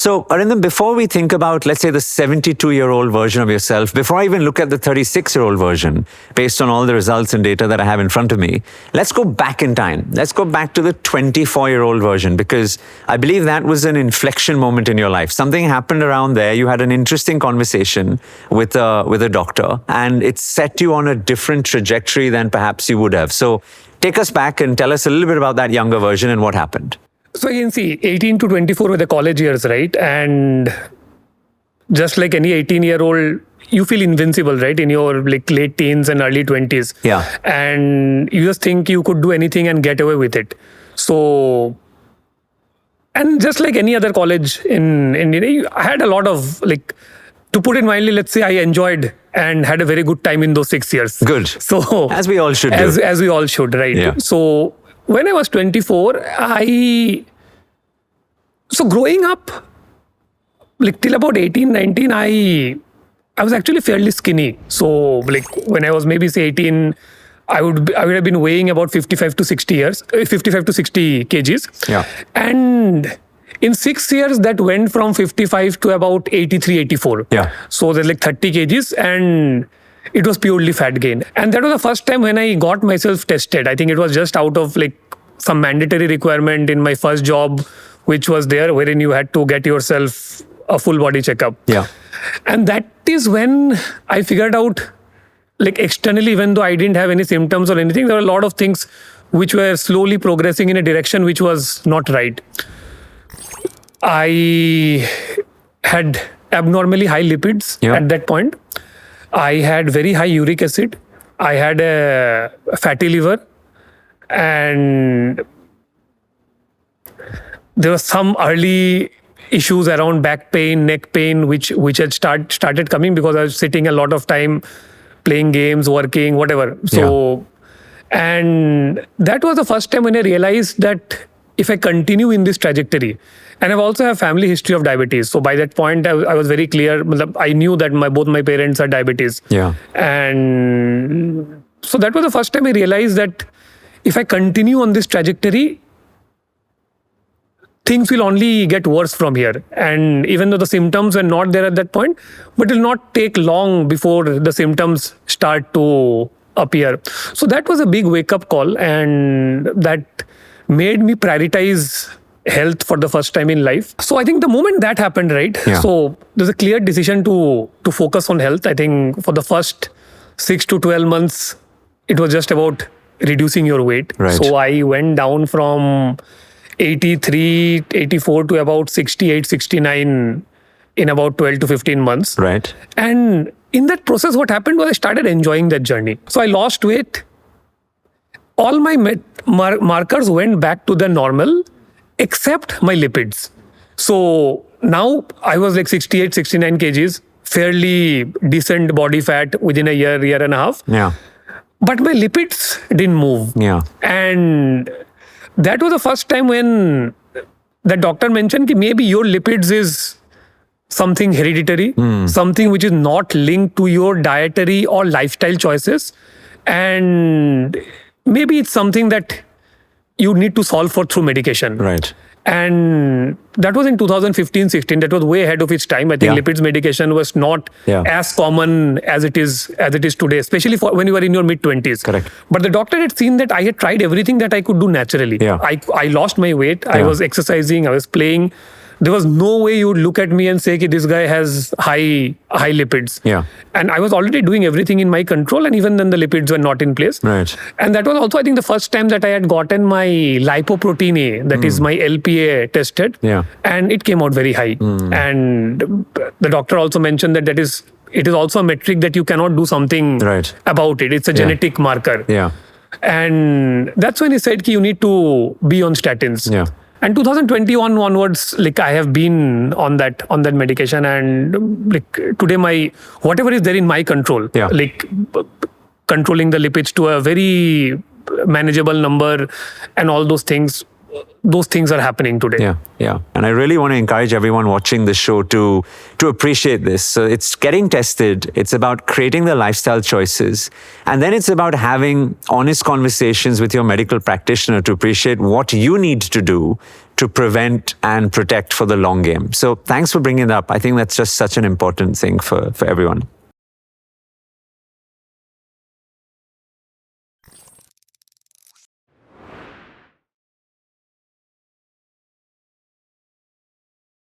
So, Arindam, before we think about, let's say, the 72-year-old version of yourself, before I even look at the 36-year-old version, based on all the results and data that I have in front of me, let's go back in time. Let's go back to the 24-year-old version, because I believe that was an inflection moment in your life. Something happened around there. You had an interesting conversation with a doctor, and it set you on a different trajectory than perhaps you would have. So take us back and tell us a little bit about that younger version and what happened. So you can see 18 to 24 were the college years, right? And just like any 18-year-old, you feel invincible, right? In your like late teens and early 20s. Yeah. And you just think you could do anything and get away with it. So, and just like any other college in India, I had a lot of like, to put it mildly, let's say I enjoyed and had a very good time in those 6 years. Good. So as we all should do. As we all should, right? Yeah. So when I was 24, so growing up, like till about 18, 19, I was actually fairly skinny. So like when I was maybe say 18, I would have been weighing about 55 to 60 kgs. Yeah. And in 6 years, that went from 55 to about 83, 84. Yeah. So there's like 30 kgs, and it was purely fat gain. And that was the first time when I got myself tested. I think it was just out of like some mandatory requirement in my first job, which was there, wherein you had to get yourself a full body checkup. Yeah. And that is when I figured out, like externally, even though I didn't have any symptoms or anything, there were a lot of things which were slowly progressing in a direction which was not right. I had abnormally high lipids at that point. I had very high uric acid. I had a fatty liver, and there were some early issues around back pain, neck pain, which had started coming because I was sitting a lot of time playing games, working, whatever. So, and that was the first time when I realized that if I continue in this trajectory, and I also have family history of diabetes. So by that point, I was very clear. I knew that both my parents are diabetes. Yeah. And so that was the first time I realized that if I continue on this trajectory, things will only get worse from here. And even though the symptoms were not there at that point, but it will not take long before the symptoms start to appear. So that was a big wake-up call, and that made me prioritize health for the first time in life. So I think the moment that happened, right? Yeah. So there's a clear decision to focus on health. I think for the first 6 to 12 months, it was just about reducing your weight. Right. So I went down from 83, 84 to about 68, 69 in about 12 to 15 months. Right. And in that process, what happened was I started enjoying that journey. So I lost weight. All my markers went back to the normal, except my lipids. So now I was like 68, 69 kgs, fairly decent body fat within a year and a half. Yeah. But my lipids didn't move. Yeah. And that was the first time when the doctor mentioned that maybe your lipids is something hereditary, something which is not linked to your dietary or lifestyle choices. And maybe it's something that you need to solve for through medication. Right. And that was in 2015-16. That was way ahead of its time. I think lipids medication was not as common as it is today, especially for when you were in your mid-20s. Correct. But the doctor had seen that I had tried everything that I could do naturally. Yeah. I lost my weight. I was exercising. I was playing. There was no way you would look at me and say, this guy has high lipids. Yeah. And I was already doing everything in my control, and even then the lipids were not in place. Right. And that was also, I think, the first time that I had gotten my lipoprotein A, that is my LPA, tested. Yeah. And it came out very high. And the doctor also mentioned that it is also a metric that you cannot do something about it. It's a genetic marker. Yeah. And that's when he said you need to be on statins. Yeah. And 2021 onwards, like I have been on that medication, and like today whatever is there in my control, like controlling the lipids to a very manageable number and all those things are happening today. Yeah. And I really want to encourage everyone watching the show to appreciate this. So it's getting tested. It's about creating the lifestyle choices. And then it's about having honest conversations with your medical practitioner to appreciate what you need to do to prevent and protect for the long game. So thanks for bringing it up. I think that's just such an important thing for everyone.